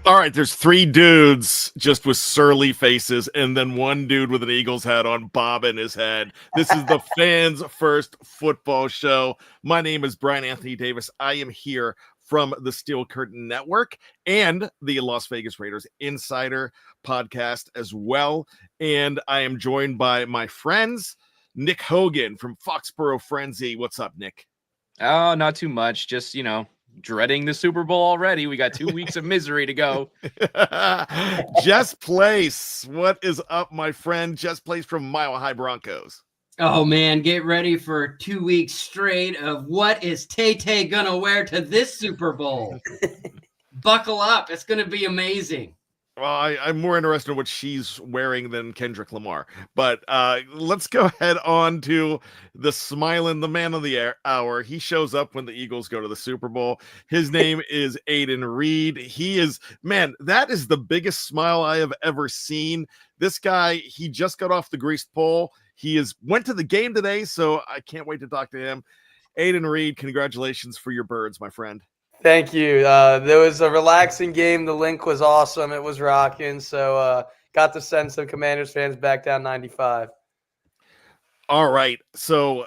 All right, there's three dudes just with surly faces, and then one dude with an Eagles hat on, bobbing his head. This is the Fans First Football Show. My name is Bryan Anthony Davis. I am here from the Steel Curtain Network and the Las Vegas Raiders Insider podcast as well. And I am joined by my friends, Nick Hogan from Foxboro Frenzy. What's up, Nick? Oh, not too much. Just, dreading the Super Bowl already. We got 2 weeks of misery to go. Jess Place. What is up, my friend? Jess Place from Mile High Broncos. Oh, man, get ready for 2 weeks straight of what is Tay-Tay gonna wear to this Super Bowl. Buckle up. It's going to be amazing. Well, I'm more interested in what she's wearing than Kendrick Lamar. But let's go ahead on to the smiling, the man of the hour. He shows up when the Eagles go to the Super Bowl. His name is Aidan Reed. He is, man, that is the biggest smile I have ever seen. This guy, he just got off the greased pole. He went to the game today, so I can't wait to talk to him. Aidan Reed, congratulations for your birds, my friend. Thank you. There was a relaxing game. The Linc'd was awesome. It was rocking. So got to send some Commanders fans back down 95. All right. So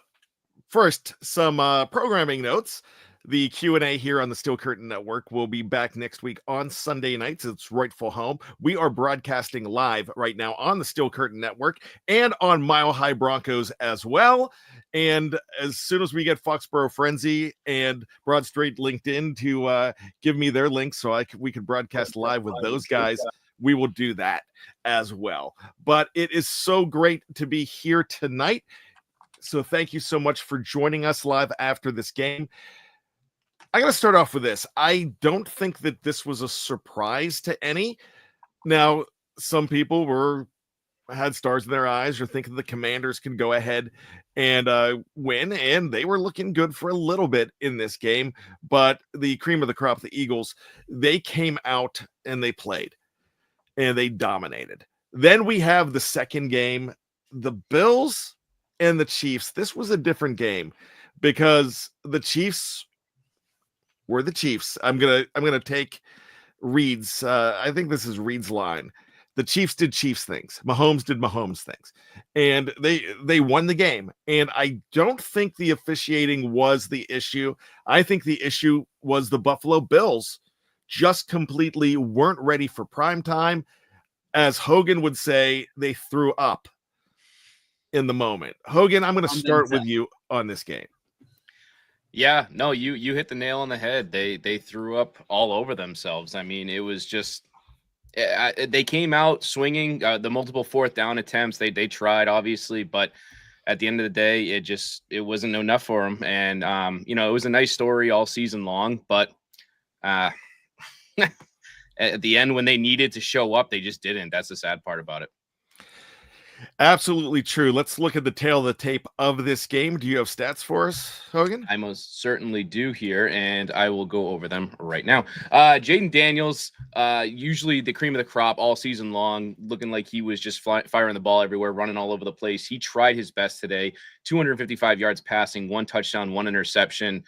first, some programming notes. The Q&A here on the Steel Curtain Network will be back next week on Sunday nights. It's rightful home. We are broadcasting live right now on the Steel Curtain Network and on Mile High Broncos as well. And as soon as we get Foxboro Frenzy and Broad Street LinkedIn to give me their links so we can broadcast live with those guys, we will do that as well. But it is so great to be here tonight. So thank you so much for joining us live after this game. I got to start off with this. I don't think that this was a surprise to any. Now, some people had stars in their eyes or thinking the Commanders can go ahead and win, and they were looking good for a little bit in this game. But the cream of the crop, the Eagles, they came out and they played, and they dominated. Then we have the second game, the Bills and the Chiefs. This was a different game because the Chiefs were the Chiefs. I'm gonna take Reed's. I think this is Reed's line. The Chiefs did Chiefs things. Mahomes did Mahomes things, and they won the game. And I don't think the officiating was the issue. I think the issue was the Buffalo Bills just completely weren't ready for prime time. As Hogan would say, they threw up in the moment. Hogan, I'm going to start with you on this game. Yeah, no, you hit the nail on the head. They threw up all over themselves. I mean, it was just they came out swinging the multiple fourth down attempts. They tried, obviously, but at the end of the day, it wasn't enough for them. And it was a nice story all season long, but at the end, when they needed to show up, they just didn't. That's the sad part about it. Absolutely true. Let's look at the tail of the tape of this game. Do you have stats for us, Hogan? I most certainly do here, and I will go over them right now. Jaden Daniels, usually the cream of the crop all season long, looking like he was just firing the ball everywhere, running all over the place. He tried his best today. 255 yards passing, 1 touchdown, 1 interception,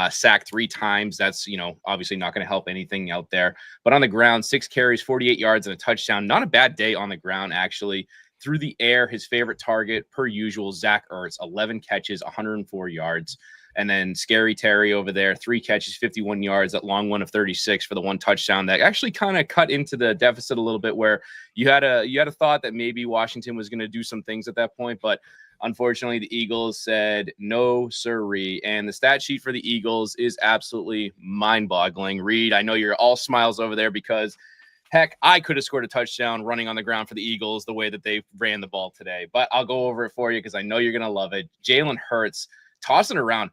sacked 3 times. That's, obviously not going to help anything out there. But on the ground, 6 carries, 48 yards, and a touchdown. Not a bad day on the ground, actually. Through the air, his favorite target, per usual, Zach Ertz, 11 catches, 104 yards. And then Scary Terry over there, 3 catches, 51 yards, that long one of 36 for the 1 touchdown that actually kind of cut into the deficit a little bit, where you had a thought that maybe Washington was going to do some things at that point. But unfortunately, the Eagles said no sirree. And the stat sheet for the Eagles is absolutely mind-boggling. Reed, I know you're all smiles over there because – heck, I could have scored a touchdown running on the ground for the Eagles the way that they ran the ball today. But I'll go over it for you because I know you're going to love it. Jalen Hurts tossing around.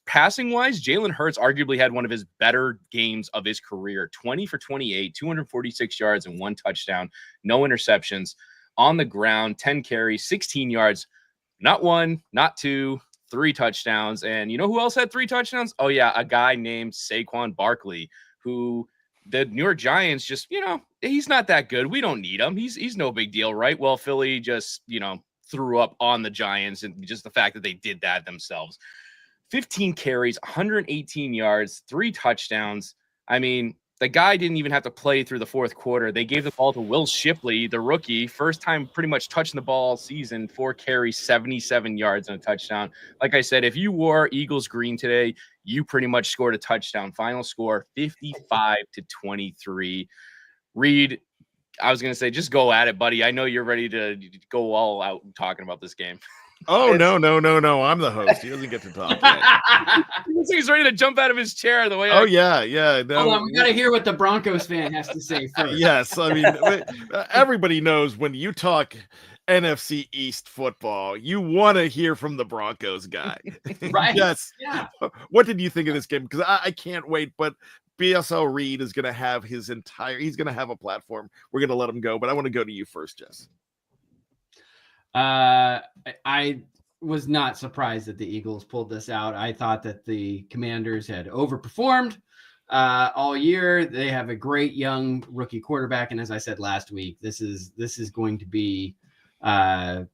Passing-wise, Jalen Hurts arguably had one of his better games of his career. 20 for 28, 246 yards and 1 touchdown. No interceptions. On the ground, 10 carries, 16 yards. Not 1, not 2, 3 touchdowns. And you know who else had 3 touchdowns? Oh, yeah, a guy named Saquon Barkley, who – the New York Giants just, he's not that good. We don't need him. He's no big deal, right? Well, Philly just, threw up on the Giants, and just the fact that they did that themselves. 15 carries, 118 yards, 3 touchdowns. I mean, The guy didn't even have to play through the fourth quarter. They gave the ball to Will Shipley, the rookie, first time pretty much touching the ball all season, 4 carries, 77 yards and a touchdown. Like I said, if you wore Eagles green today, you pretty much scored a touchdown. Final score 55-23. Reed, I was going to say, just go at it, buddy. I know you're ready to go all out talking about this game. Oh, no. I'm the host. He doesn't get to talk yet. He's ready to jump out of his chair the way. Yeah. No, Hold on, we got to hear what the Broncos fan has to say first. Yes, I mean, everybody knows when you talk NFC East football, you want to hear from the Broncos guy. Right. Yes. Yeah. What did you think of this game? Because I can't wait, but BSL Reed is going to have he's going to have a platform. We're going to let him go, but I want to go to you first, Jess. I was not surprised that the Eagles pulled this out. I thought that the Commanders had overperformed all year. They have a great young rookie quarterback, and as I said last week, this is going to be an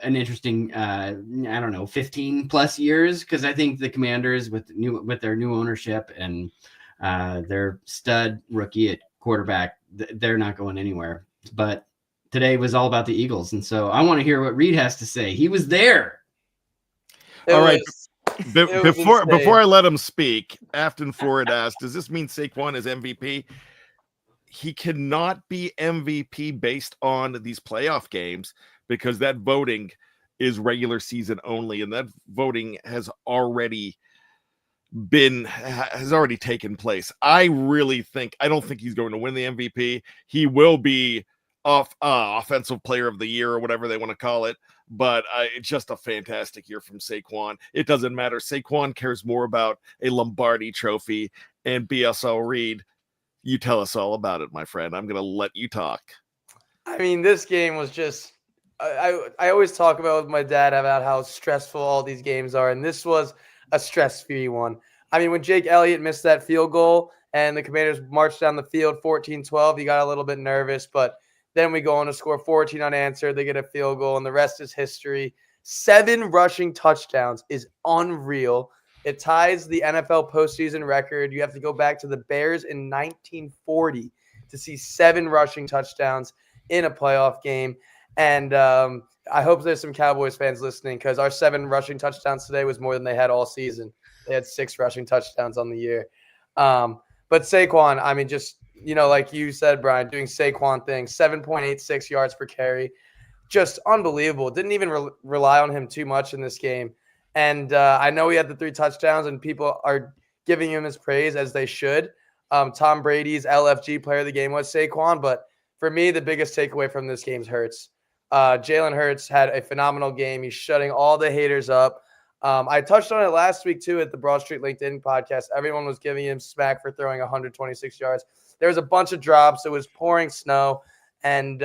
interesting 15 plus years, because I think the Commanders with their new ownership and their stud rookie at quarterback, they're not going anywhere. But today was all about the Eagles, and so I want to hear what Reed has to say. He was there. All right. Before I let him speak, Afton Ford asked, does this mean Saquon is MVP? He cannot be MVP based on these playoff games, because that voting is regular season only, and that voting has already taken place. I don't think he's going to win the MVP. He will be offensive player of the year or whatever they want to call it, but it's just a fantastic year from Saquon. It doesn't matter. Saquon cares more about a Lombardi trophy. And BSL Reed, you tell us all about it, my friend. I'm going to let you talk. I mean, this game was just I always talk about with my dad about how stressful all these games are, and this was a stress-free one. I mean, when Jake Elliott missed that field goal and the Commanders marched down the field 14-12, he got a little bit nervous, but then we go on to score 14 unanswered. They get a field goal, and the rest is history. 7 rushing touchdowns is unreal. It ties the NFL postseason record. You have to go back to the Bears in 1940 to see 7 rushing touchdowns in a playoff game. And I hope there's some Cowboys fans listening, because our 7 rushing touchdowns today was more than they had all season. They had 6 rushing touchdowns on the year. But Saquon, I mean, just – like you said, Bryan, doing Saquon things, 7.86 yards per carry, just unbelievable. Didn't even rely on him too much in this game. And I know he had the 3 touchdowns, and people are giving him his praise, as they should. Tom Brady's LFG player of the game was Saquon, but for me, the biggest takeaway from this game is Hurts. Jalen Hurts had a phenomenal game. He's shutting all the haters up. I touched on it last week, too, at the Broad Street LinkedIn podcast. Everyone was giving him smack for throwing 126 yards. There was a bunch of drops. It was pouring snow. And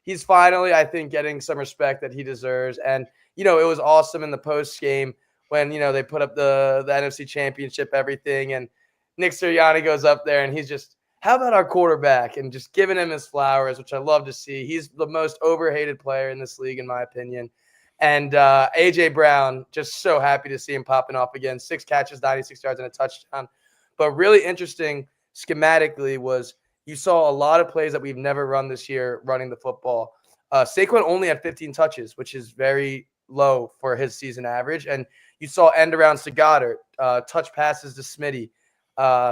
he's finally, I think, getting some respect that he deserves. And, it was awesome in the post game when, they put up the NFC Championship, everything. And Nick Sirianni goes up there, and he's just, how about our quarterback? And just giving him his flowers, which I love to see. He's the most overhated player in this league, in my opinion. And A.J. Brown, just so happy to see him popping off again. 6 catches, 96 yards, and a touchdown. But really interesting schematically was you saw a lot of plays that we've never run this year running the football. Saquon only had 15 touches, which is very low for his season average. And you saw end arounds to Goddard, touch passes to Smitty.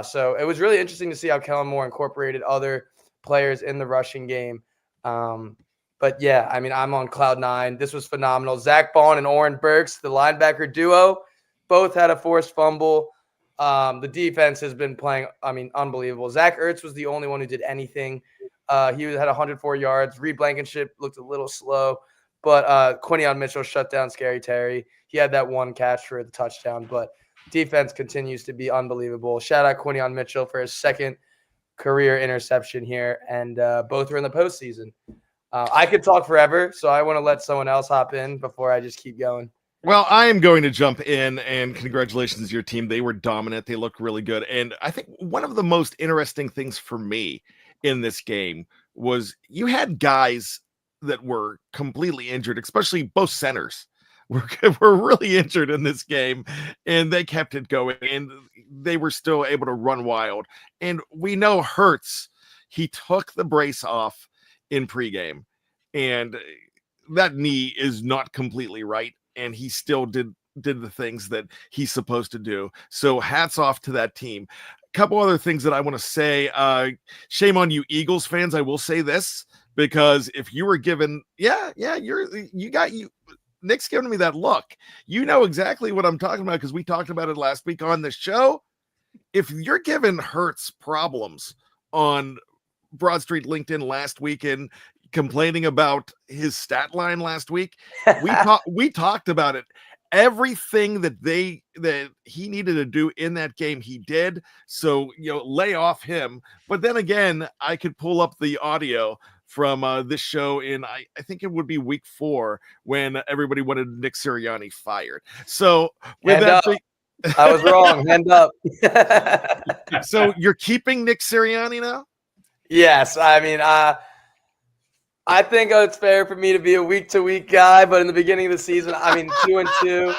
So it was really interesting to see how Kellen Moore incorporated other players in the rushing game. But yeah, I mean, I'm on cloud 9. This was phenomenal. Zach Bond and Oren Burks, the linebacker duo, both had a forced fumble. The defense has been playing, unbelievable. Zach Ertz was the only one who did anything. He had 104 yards. Reed Blankenship looked a little slow, but Quinion Mitchell shut down Scary Terry. He had that 1 catch for the touchdown, but defense continues to be unbelievable. Shout out Quinion Mitchell for his 2nd career interception here, and both were in the postseason. I could talk forever, so I want to let someone else hop in before I just keep going. Well, I am going to jump in, and congratulations to your team. They were dominant. They looked really good. And I think one of the most interesting things for me in this game was you had guys that were completely injured, especially both centers were really injured in this game, and they kept it going, and they were still able to run wild. And we know Hurts, he took the brace off in pregame, and that knee is not completely right, and he still did the things that he's supposed to do. So hats off to that team. A couple other things that I want to say. Shame on you, Eagles fans. I will say this, because if you were given, Nick's giving me that look. You know exactly what I'm talking about, because we talked about it last week on the show. If you're giving Hurts problems on Broad Street LinkedIn last week and complaining about his stat line last week, we talked about it. Everything that he needed to do in that game, he did. So, lay off him. But then again, I could pull up the audio from this show in, I think it would be week 4, when everybody wanted Nick Sirianni fired. So with that, I was wrong. Hand up. So you're keeping Nick Sirianni now? Yes. I mean, I think it's fair for me to be a week-to-week guy, but in the beginning of the season, 2-2.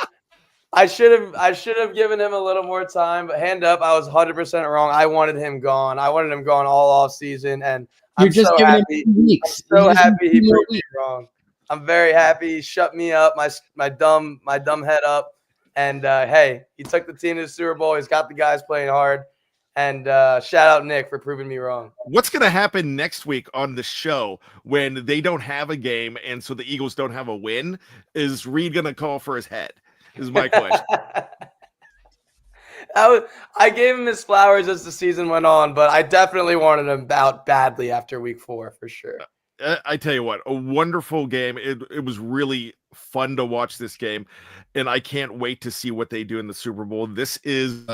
I should have given him a little more time, but hand up, I was 100% wrong. I wanted him gone. I wanted him gone all off season, and I'm so happy. I'm so happy he proved me wrong. I'm very happy. He shut me up, my dumb head up, and hey, he took the team to the Super Bowl. He's got the guys playing hard. And shout out Nick for proving me wrong. What's going to happen next week on the show when they don't have a game and so the Eagles don't have a win? Is Reed going to call for his head? Is my question. I gave him his flowers as the season went on, but I definitely wanted him out badly after week 4 for sure. I tell you what, a wonderful game. It was really fun to watch this game, and I can't wait to see what they do in the Super Bowl. This is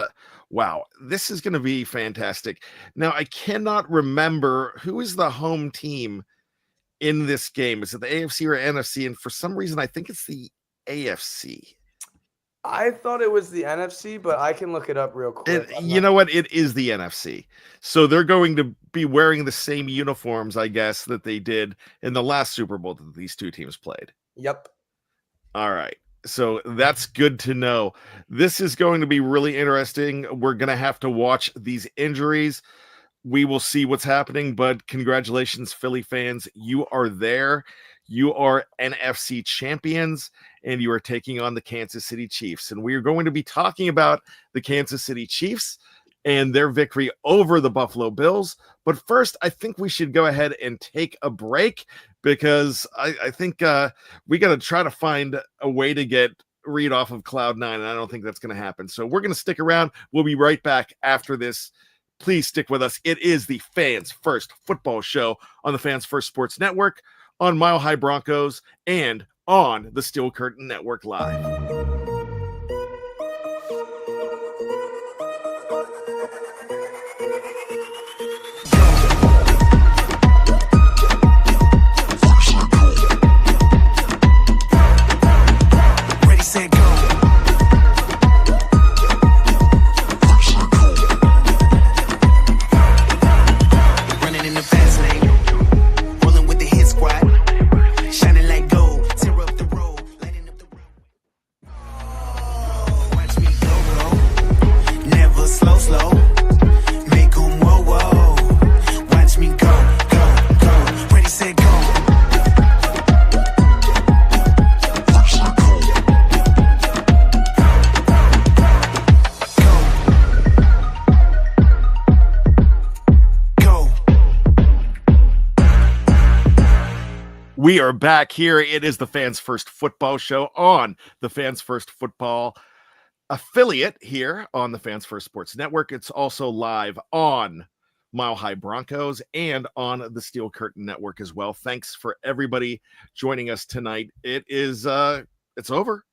wow, this is going to be fantastic. Now, I cannot remember who is the home team in this game. Is it the AFC or NFC? And for some reason, I think it's the AFC. I thought it was the NFC, but I can look it up real quick. You know what? It is the NFC. So they're going to be wearing the same uniforms, I guess, that they did in the last Super Bowl that these two teams played. Yep. All right. So that's good to know. This is going to be really interesting. We're going to have to watch these injuries. We will see what's happening, but congratulations, Philly fans. You are there. You are NFC champions, and you are taking on the Kansas City Chiefs. And we are going to be talking about the Kansas City Chiefs and their victory over the Buffalo Bills. But first, I think we should go ahead and take a break, because I think we got to try to find a way to get Reed off of Cloud 9, and I don't think that's going to happen. So we're going to stick around. We'll be right back after this. Please stick with us. It is the Fans First Football Show on the Fans First Sports Network, on Mile High Broncos, and on the Steel Curtain Network Live. We are back here. It is the Fans First Football Show on the Fans First Football affiliate here on the Fans First Sports Network. It's also live on Mile High Broncos and on the Steel Curtain Network as well. Thanks for everybody joining us tonight. It is it's over.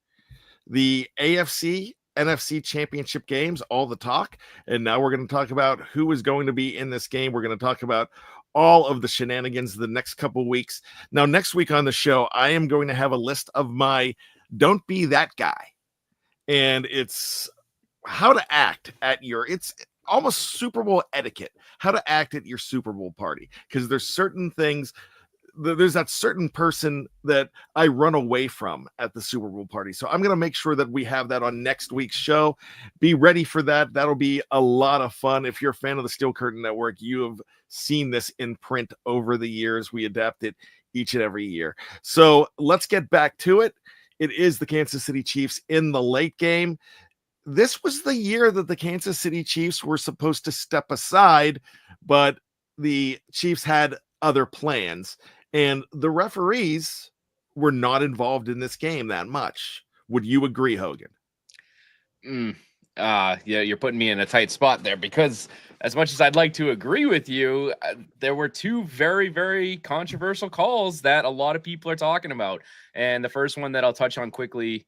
The AFC NFC Championship games, all the talk, and now we're going to talk about who is going to be in this game. We're going to talk about all of the shenanigans the next couple of weeks. Now, next week on the show, I am going to have a list of my don't be that guy. And it's how to act at it's almost Super Bowl etiquette, how to act at your Super Bowl party. Because there's certain things there's that certain person that I run away from at the Super Bowl party. So I'm going to make sure that we have that on next week's show. Be ready for that. That'll be a lot of fun. If you're a fan of the Steel Curtain Network, you have seen this in print over the years. We adapt it each and every year. So let's get back to it. It is the Kansas City Chiefs in the late game. This was the year that the Kansas City Chiefs were supposed to step aside, but the Chiefs had other plans, and the referees were not involved in this game that much. Would you agree, Hogan? Yeah, you're putting me in a tight spot there, because as much as I'd like to agree with you, there were two very, very controversial calls that a lot of people are talking about. And the first one that I'll touch on quickly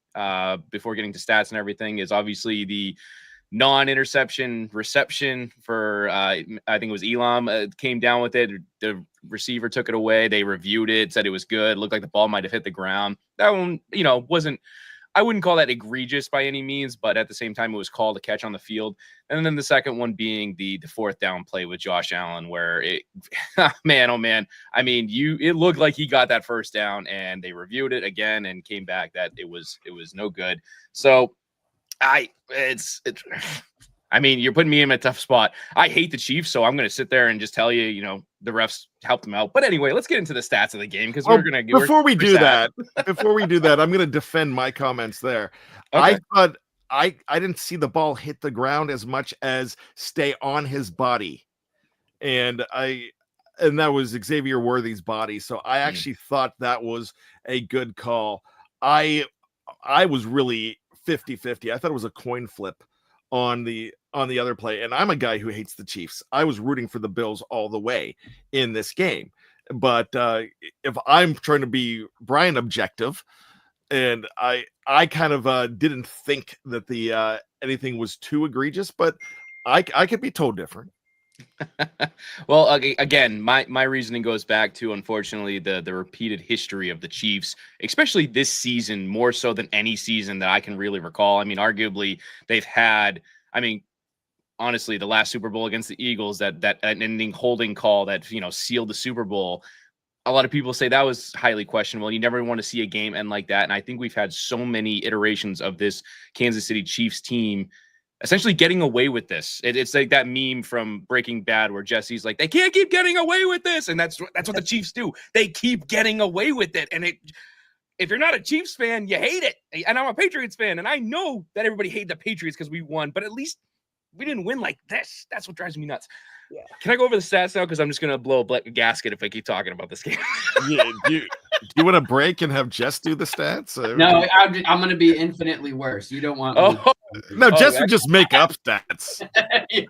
before getting to stats and everything is obviously the non-interception reception for I think it was Elam came down with it. The receiver took it away. They reviewed it, said it was good. Looked like the ball might have hit the ground. That one, wasn't, I wouldn't call that egregious by any means, but at the same time, it was called a catch on the field. And then the second one being the fourth down play with Josh Allen, where it, man, oh man, I mean, it looked like he got that first down, and they reviewed it again and came back that it was no good. So I mean, you're putting me in a tough spot. I hate the Chiefs, so I'm going to sit there and just tell you, the refs helped them out. But anyway, let's get into the stats of the game, because before we do that, I'm going to defend my comments there. Okay. I thought I didn't see the ball hit the ground as much as stay on his body, and that was Xavier Worthy's body. So I actually thought that was a good call. I was really 50-50. I thought it was a coin flip on the other play, and I'm a guy who hates the Chiefs. I was rooting for the Bills all the way in this game, but if I'm trying to be Bryan objective, and I kind of didn't think that the anything was too egregious, but I could be told different. Well, again, my reasoning goes back to, unfortunately, the repeated history of the Chiefs, especially this season, more so than any season that I can really recall. I mean, arguably, they've had, honestly, the last Super Bowl against the Eagles, that ending holding call that, sealed the Super Bowl. A lot of people say that was highly questionable. You never want to see a game end like that. And I think we've had so many iterations of this Kansas City Chiefs team essentially getting away with this. It's like that meme from Breaking Bad where Jesse's like, they can't keep getting away with this. And that's what the Chiefs do. They keep getting away with it. And if you're not a Chiefs fan, you hate it. And I'm a Patriots fan. And I know that everybody hated the Patriots because we won, but at least we didn't win like this. That's what drives me nuts. Yeah. Can I go over the stats now? Because I'm just going to blow a gasket if I keep talking about this game. Yeah, do you want to break and have Jess do the stats? No, I'm going to be infinitely worse. You don't want me. No, Jess would just make up stats. Yeah.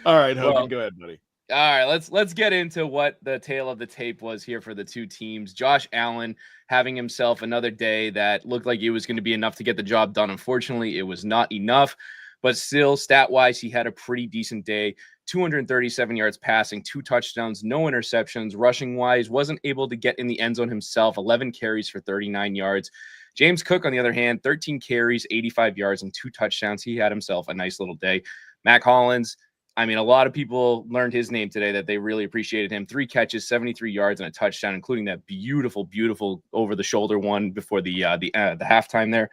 All right, Hogan, go ahead, buddy. All right, let's get into what the tale of the tape was here for the two teams. Josh Allen having himself another day that looked like it was going to be enough to get the job done. Unfortunately, it was not enough. But still, stat-wise, he had a pretty decent day. 237 yards passing, 2 touchdowns, no interceptions. Rushing-wise, wasn't able to get in the end zone himself. 11 carries for 39 yards. James Cook, on the other hand, 13 carries, 85 yards, and 2 touchdowns. He had himself a nice little day. Mac Hollins, a lot of people learned his name today that they really appreciated him. 3 catches, 73 yards, and a touchdown, including that beautiful, beautiful over-the-shoulder one before the halftime there.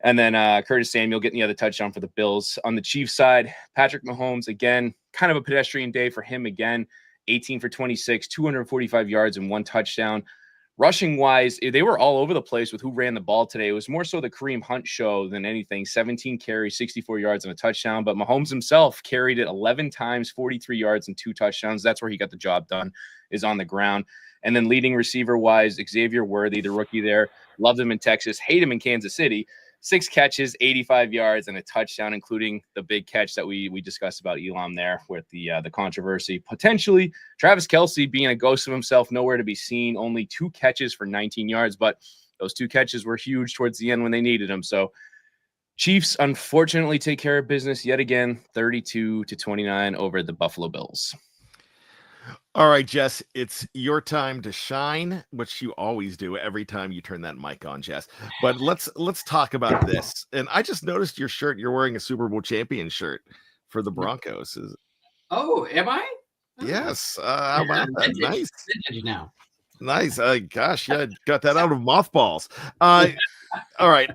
And then Curtis Samuel getting the other touchdown for the Bills. On the Chiefs side, Patrick Mahomes, again, kind of a pedestrian day for him again. 18 for 26, 245 yards, and 1 touchdown. Rushing-wise, they were all over the place with who ran the ball today. It was more so the Kareem Hunt show than anything. 17 carries, 64 yards, and a touchdown. But Mahomes himself carried it 11 times, 43 yards, and 2 touchdowns. That's where he got the job done, is on the ground. And then leading receiver-wise, Xavier Worthy, the rookie there. Loved him in Texas, hate him in Kansas City. 6 catches, 85 yards, and a touchdown, including the big catch that we discussed about Elam there with the controversy. Potentially, Travis Kelce being a ghost of himself, nowhere to be seen. Only 2 catches for 19 yards, but those 2 catches were huge towards the end when they needed him. So Chiefs, unfortunately, take care of business yet again, 32-29 over the Buffalo Bills. All right, Jess, it's your time to shine, which you always do every time you turn that mic on, Jess. But let's talk about this. And I just noticed your shirt. You're wearing a Super Bowl champion shirt for the Broncos. Oh, am I? Yes. How about that? Vintage, Nice. Vintage now. Nice. Gosh, yeah, got that out of mothballs. All right.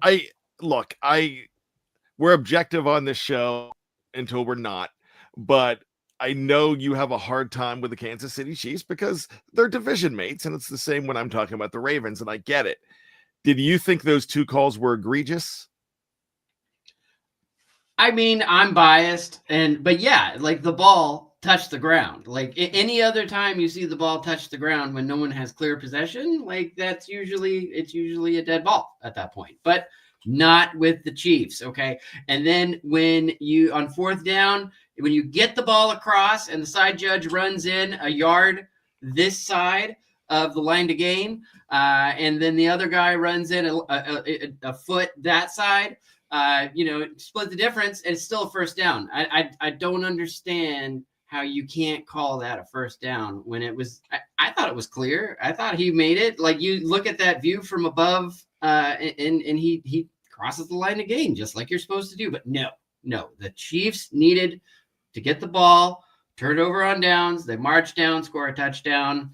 We're objective on this show until we're not, but I know you have a hard time with the Kansas City Chiefs because they're division mates, and it's the same when I'm talking about the Ravens, and I get it. Did you think those two calls were egregious? I mean, I'm biased, but yeah, like the ball touched the ground. Like any other time you see the ball touch the ground when no one has clear possession, like it's usually a dead ball at that point. But not with the Chiefs, okay? And then when you on fourth down, when you get the ball across and the side judge runs in a yard this side of the line to gain, and then the other guy runs in a foot that side, split the difference, and it's still a first down. I don't understand how you can't call that a first down when it was. I thought it was clear. I thought he made it. Like you look at that view from above, and he crosses the line to gain just like you're supposed to do. But no, the Chiefs needed to get the ball, turn it over on downs. They march down, score a touchdown.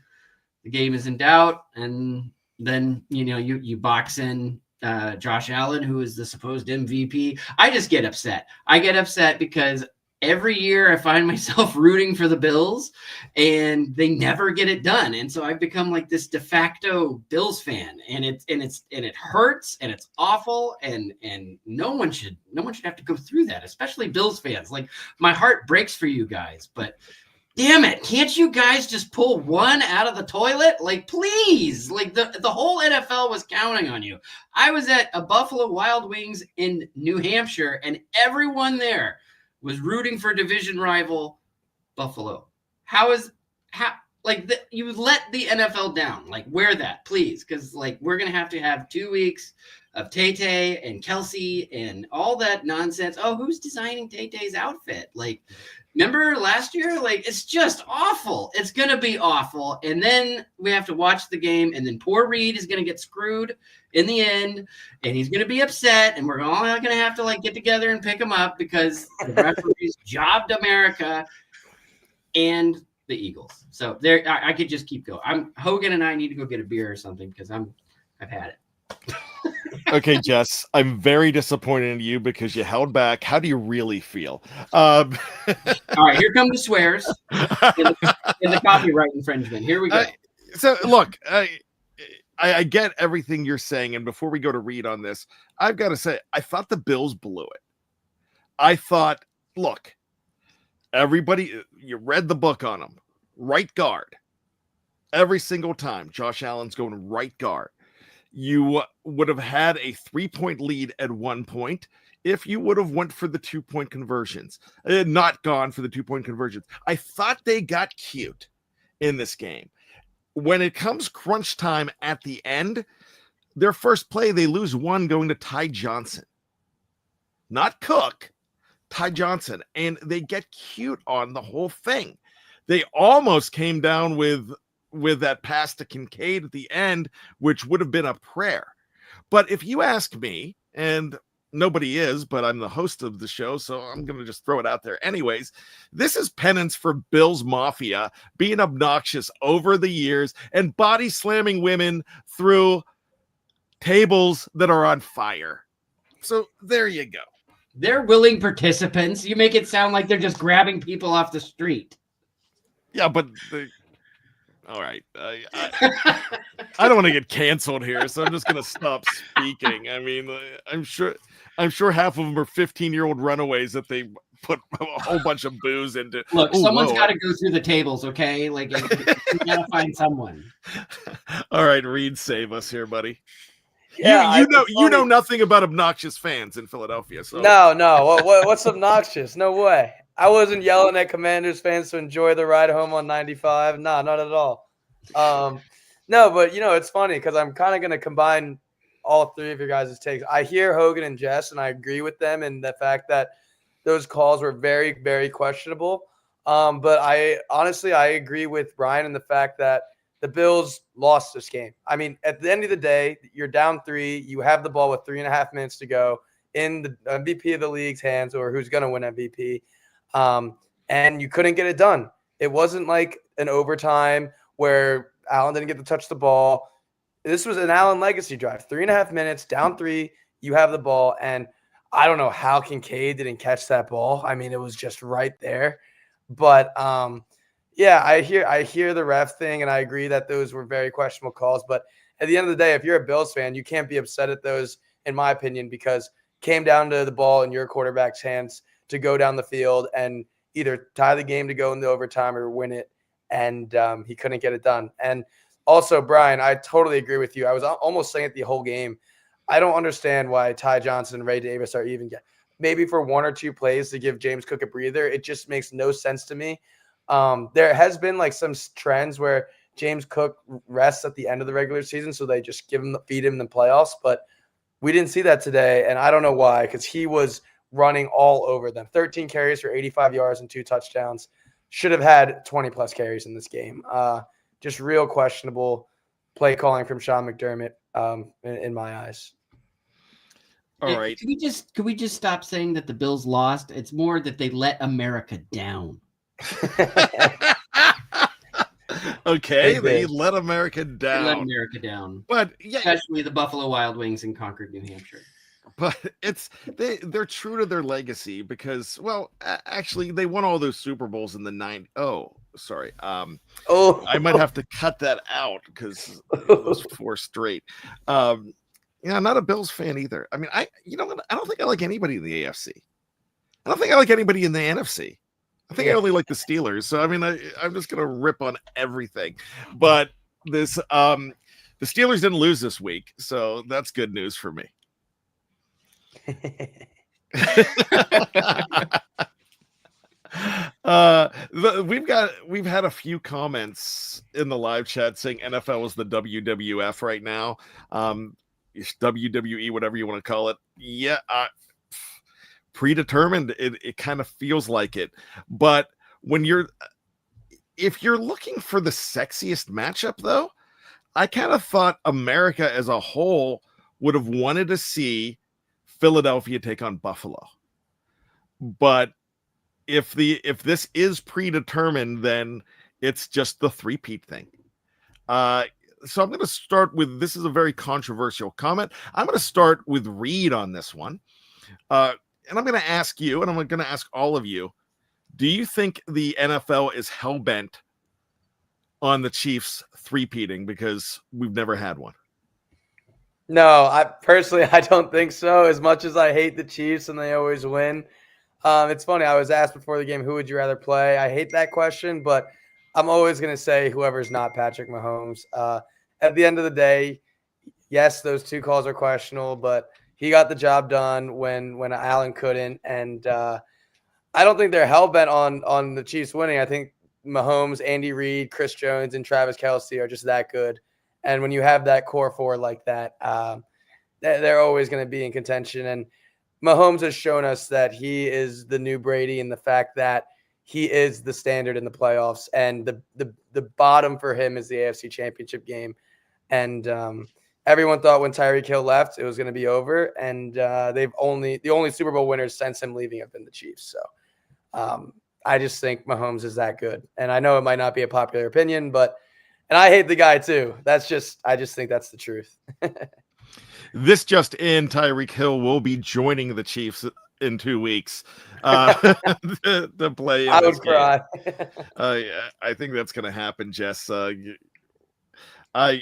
The game is in doubt, and then you box in Josh Allen, who is the supposed MVP. I just get upset. I get upset because every year I find myself rooting for the Bills, and they never get it done. And so I've become like this de facto Bills fan, and it hurts, and it's awful, and no one should have to go through that, especially Bills fans. Like my heart breaks for you guys, but damn it, can't you guys just pull one out of the toilet? Like, please. Like, the whole NFL was counting on you. I was at a Buffalo Wild Wings in New Hampshire, and everyone there was rooting for division rival Buffalo. You let the NFL down. Like, wear that, please. Because, like, we're going to have 2 weeks of Tay-Tay and Kelsey and all that nonsense. Oh, who's designing Tay-Tay's outfit? Like, remember last year? Like, it's just awful. It's going to be awful. And then we have to watch the game, and then poor Reed is going to get screwed in the end, and he's going to be upset, and we're all going to have to, like, get together and pick him up because the referees jobbed America and the Eagles. So there, I could just keep going. Hogan and I need to go get a beer or something because I've had it. Okay, Jess, I'm very disappointed in you because you held back. How do you really feel? All right, here come the swears in the copyright infringement. Here we go. So look, I get everything you're saying, and before we go to Reed on this, I've got to say I thought the Bills blew it. I thought, look, everybody, you read the book on them. Right guard. Every single time Josh Allen's going right guard. You would have had a 3-point lead at one point if you would have went for the 2-point conversions, not gone for the 2-point conversions. I thought they got cute in this game. When it comes crunch time at the end, their first play, they lose one going to Ty Johnson. Not Cook, Ty Johnson. And they get cute on the whole thing. They almost came down with that pass to Kincaid at the end, which would have been a prayer. But if you ask me, and nobody is, but I'm the host of the show, so I'm going to just throw it out there anyways, this is penance for Bills Mafia being obnoxious over the years and body slamming women through tables that are on fire. So there you go. They're willing participants. You make it sound like they're just grabbing people off the street. Yeah, but all right. I don't want to get canceled here, so I'm just going to stop speaking. I mean, I'm sure half of them are 15-year-old runaways that they put a whole bunch of booze into. Look, someone's got to go through the tables, okay? Like, you got to find someone. All right, Reed, save us here, buddy. Yeah, you know nothing about obnoxious fans in Philadelphia. So No. What's obnoxious? No way. I wasn't yelling at Commanders fans to enjoy the ride home on 95. No, not at all. No, but it's funny because I'm kind of going to combine all three of your guys' takes. I hear Hogan and Jess, and I agree with them in the fact that those calls were very, very questionable. But I agree with Bryan in the fact that the Bills lost this game. I mean, at the end of the day, you're down 3. You have the ball with 3.5 minutes to go in the MVP of the league's hands, or who's going to win MVP. And you couldn't get it done. It wasn't like an overtime where Allen didn't get to touch the ball. This was an Allen legacy drive. 3.5 minutes, down 3, you have the ball, and I don't know how Kincaid didn't catch that ball. I mean, it was just right there. But yeah, I hear the ref thing, and I agree that those were very questionable calls. But at the end of the day, if you're a Bills fan, you can't be upset at those, in my opinion, because it came down to the ball in your quarterback's hands to go down the field and either tie the game to go into overtime or win it, and he couldn't get it done. And also, Bryan, I totally agree with you. I was almost saying it the whole game. I don't understand why Ty Johnson and Ray Davis are even maybe for 1 or 2 plays to give James Cook a breather. It just makes no sense to me. There has been like some trends where James Cook rests at the end of the regular season, so they just feed him the playoffs. But we didn't see that today, and I don't know why, because he was running all over them. 13 carries for 85 yards and 2 touchdowns. Should have had 20-plus carries in this game. Just real questionable play calling from Sean McDermott in my eyes. All right. Could we just stop saying that the Bills lost? It's more that they let America down. Okay, they let America down. They let America down. But yeah, especially the Buffalo Wild Wings in Concord, New Hampshire. But they're true to their legacy because, well, actually, they won all those Super Bowls in the 90s. Oh, sorry. I might have to cut that out because it was 4 straight. Yeah, I'm not a Bills fan either. I mean, I don't think I like anybody in the AFC. I don't think I like anybody in the NFC. I think I only like the Steelers. So I mean, I'm just gonna rip on everything. But this the Steelers didn't lose this week, so that's good news for me. We've had a few comments in the live chat saying NFL is the WWF right now. WWE, whatever you want to call it. Yeah, predetermined. It kind of feels like it. But if you're looking for the sexiest matchup, though, I kind of thought America as a whole would have wanted to see Philadelphia take on Buffalo. But if this is predetermined, then it's just the three-peat thing. So I'm going to start with, this is a very controversial comment. I'm going to start with Reed on this one. And I'm going to ask you, and I'm going to ask all of you, do you think the NFL is hell-bent on the Chiefs three-peating because we've never had one? No, I don't think so. As much as I hate the Chiefs and they always win. It's funny. I was asked before the game, who would you rather play? I hate that question, but I'm always going to say whoever's not Patrick Mahomes. At the end of the day, yes, those 2 calls are questionable, but he got the job done when Allen couldn't. And I don't think they're hell-bent on the Chiefs winning. I think Mahomes, Andy Reid, Chris Jones, and Travis Kelce are just that good. And when you have that core 4 like that, they're always going to be in contention. And Mahomes has shown us that he is the new Brady, and the fact that he is the standard in the playoffs. And the bottom for him is the AFC Championship game. And everyone thought when Tyreek Hill left, it was going to be over. And the only Super Bowl winners since him leaving have been the Chiefs. So I just think Mahomes is that good. And I know it might not be a popular opinion, and I hate the guy too. I just think that's the truth. This just in, Tyreek Hill will be joining the Chiefs in 2 weeks to play. I would cry. I think that's going to happen, Jess. I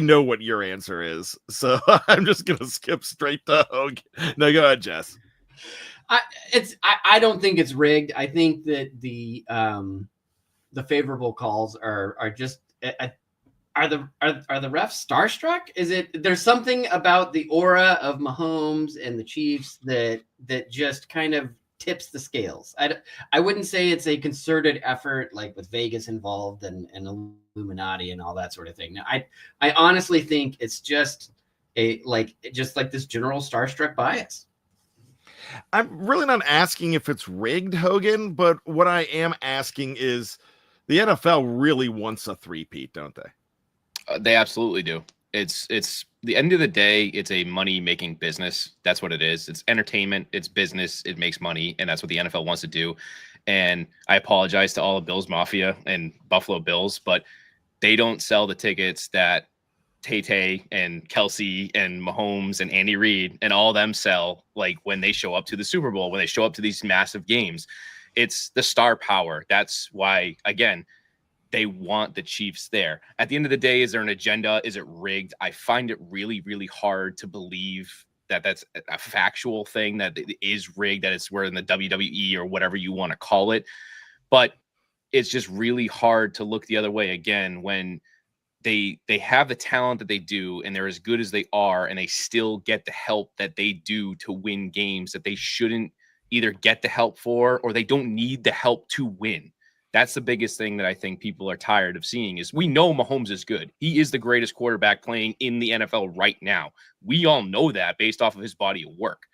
know what your answer is, so I'm just going to skip straight to Hogan. No, go ahead, Jess. I don't think it's rigged. I think that the favorable calls are just. Are the refs starstruck? There's something about the aura of Mahomes and the Chiefs that just kind of tips the scales. I wouldn't say it's a concerted effort like with Vegas involved and Illuminati and all that sort of thing. Now, I honestly think it's just like this general starstruck bias. I'm really not asking if it's rigged, Hogan, but what I am asking is the NFL really wants a three-peat, don't they? They absolutely do. It's the end of the day, it's a money-making business. That's what it is. It's entertainment. It's business. It makes money, and that's what the NFL wants to do. And I apologize to all of Bills Mafia and Buffalo Bills, but they don't sell the tickets that Tay and Kelsey and Mahomes and Andy Reid and all them sell, like when they show up to the Super Bowl, when they show up to these massive games. It's the star power. That's why, again, they want the Chiefs there. At the end of the day, is there an agenda? Is it rigged? I find it really, really hard to believe that that's a factual thing, that it is rigged, that it's where in the WWE or whatever you want to call it. But it's just really hard to look the other way again when they have the talent that they do and they're as good as they are, and they still get the help that they do to win games that they shouldn't either get the help for, or they don't need the help to win. That's the biggest thing that I think people are tired of seeing. Is we know Mahomes is good. He is the greatest quarterback playing in the NFL right now. We all know that based off of his body of work.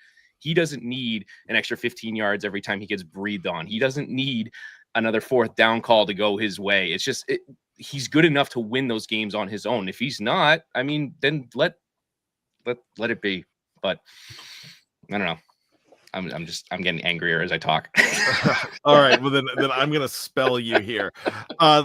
He doesn't need an extra 15 yards every time he gets breathed on. He doesn't need another fourth down call to go his way. It's just he's good enough to win those games on his own. If he's not, I mean, then let it be. But I don't know. I'm getting angrier as I talk. All right. Well, then I'm going to spell you here. We're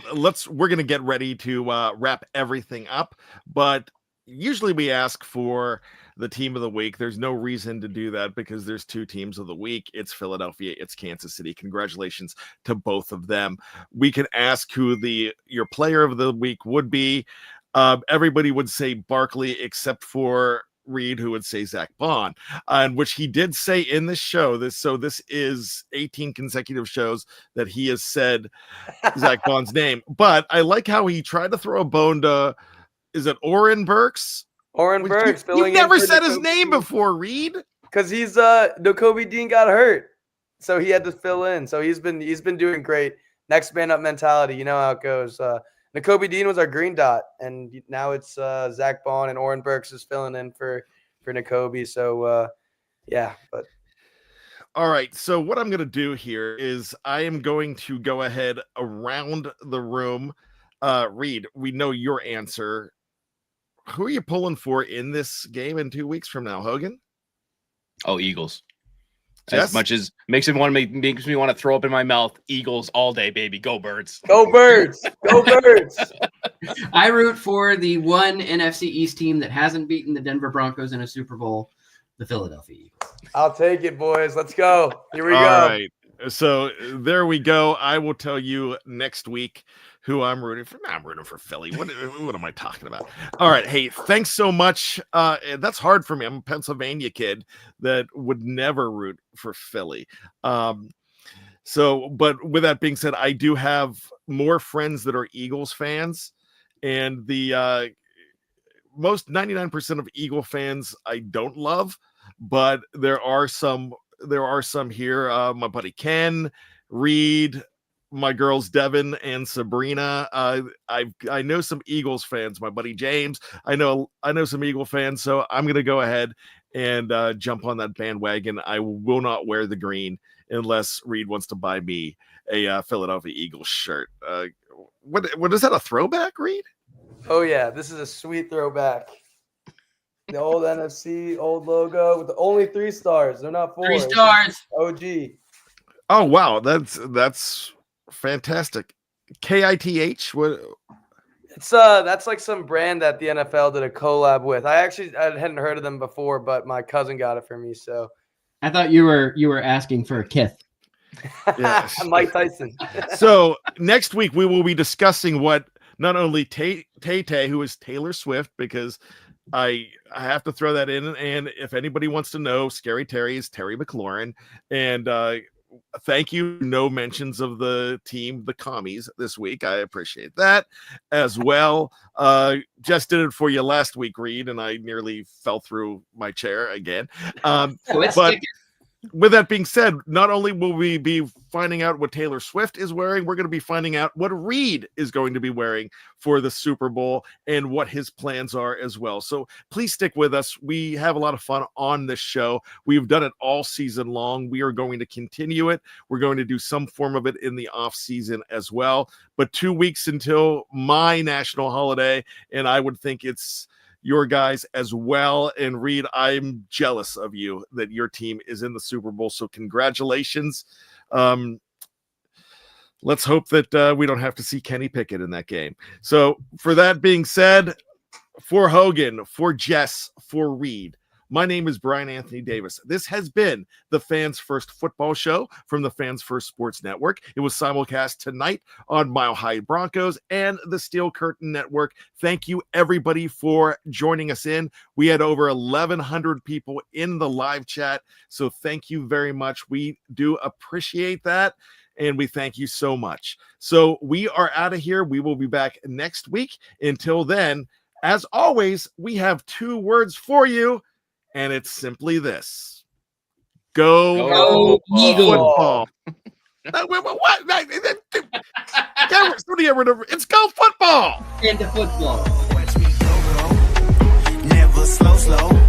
going to get ready to wrap everything up, but usually we ask for the team of the week. There's no reason to do that because there's two teams of the week. It's Philadelphia, it's Kansas City. Congratulations to both of them. We can ask who your player of the week would be. Everybody would say Barkley except for Reed, who would say Zach Bond, and which he did say in this show. This is 18 consecutive shows that he has said Zach Bond's name. But I like how he tried to throw a bone to, is it Oren Burks? Oren Burks. You've never said his name before, Reed. Because he's Nakobe Dean got hurt, so he had to fill in. So he's been doing great. Next man up mentality. You know how it goes. Nakobe Dean was our green dot, and now it's Zach Bond, and Oren Burks is filling in for Nakobe. So yeah, but all right. So what I'm going to do here is I am going to go ahead around the room. Reed, we know your answer. Who are you pulling for in this game in 2 weeks from now, Hogan? Oh, Eagles. Jess? As much as makes me want to throw up in my mouth, Eagles all day, baby. Go Birds. Go Birds. Go Birds. I root for the one NFC East team that hasn't beaten the Denver Broncos in a Super Bowl, the Philadelphia Eagles. I'll take it, boys. Let's go. Here we go. All right. So there we go. I will tell you next week who I'm rooting for. I'm rooting for Philly. What am I talking about? All right. Hey, thanks so much. That's hard for me. I'm a Pennsylvania kid that would never root for Philly. But with that being said, I do have more friends that are Eagles fans, and the most 99% of Eagle fans I don't love, but there are some here. My buddy Ken, Reed, my girls Devin and Sabrina. I know some Eagles fans. My buddy James. I know some Eagle fans. So I'm gonna go ahead and jump on that bandwagon. I will not wear the green unless Reed wants to buy me a Philadelphia Eagles shirt. What is that, a throwback, Reed? Oh yeah, this is a sweet throwback. The old NFC, old logo with only 3 stars. They're not 4. 3 stars. OG. Oh wow, that's fantastic. KITH. What? It's that's like some brand that the NFL did a collab with. I hadn't heard of them before, but my cousin got it for me. So I thought you were asking for a Kith. Yes. Mike Tyson. So next week we will be discussing what not only Tay, who is Taylor Swift, because I have to throw that in, and if anybody wants to know, Scary Terry is Terry McLaurin, and thank you. No mentions of the team, the Commies, this week. I appreciate that as well. Just did it for you last week, Reed, and I nearly fell through my chair again. But with that being said, not only will we be finding out what Taylor Swift is wearing, we're going to be finding out what Reed is going to be wearing for the Super Bowl and what his plans are as well. So please stick with us. We have a lot of fun on this show. We've done it all season long. We are going to continue it. We're going to do some form of it in the off season as well. But 2 weeks until my national holiday, and I would think it's your guys as well. And Reed, I'm jealous of you that your team is in the Super Bowl. So congratulations. let's hope that we don't have to see Kenny Pickett in that game. So for that being said, for Hogan, for Jess, for Reed, my name is Bryan Anthony Davis. This has been the Fans First Football Show from the Fans First Sports Network. It was simulcast tonight on Mile High Broncos and the Steel Curtain Network. Thank you, everybody, for joining us in. We had over 1,100 people in the live chat, so thank you very much. We do appreciate that, and we thank you so much. So we are out of here. We will be back next week. Until then, as always, we have 2 words for you. And it's simply this: Go football. It's go football. And the football. Never slow.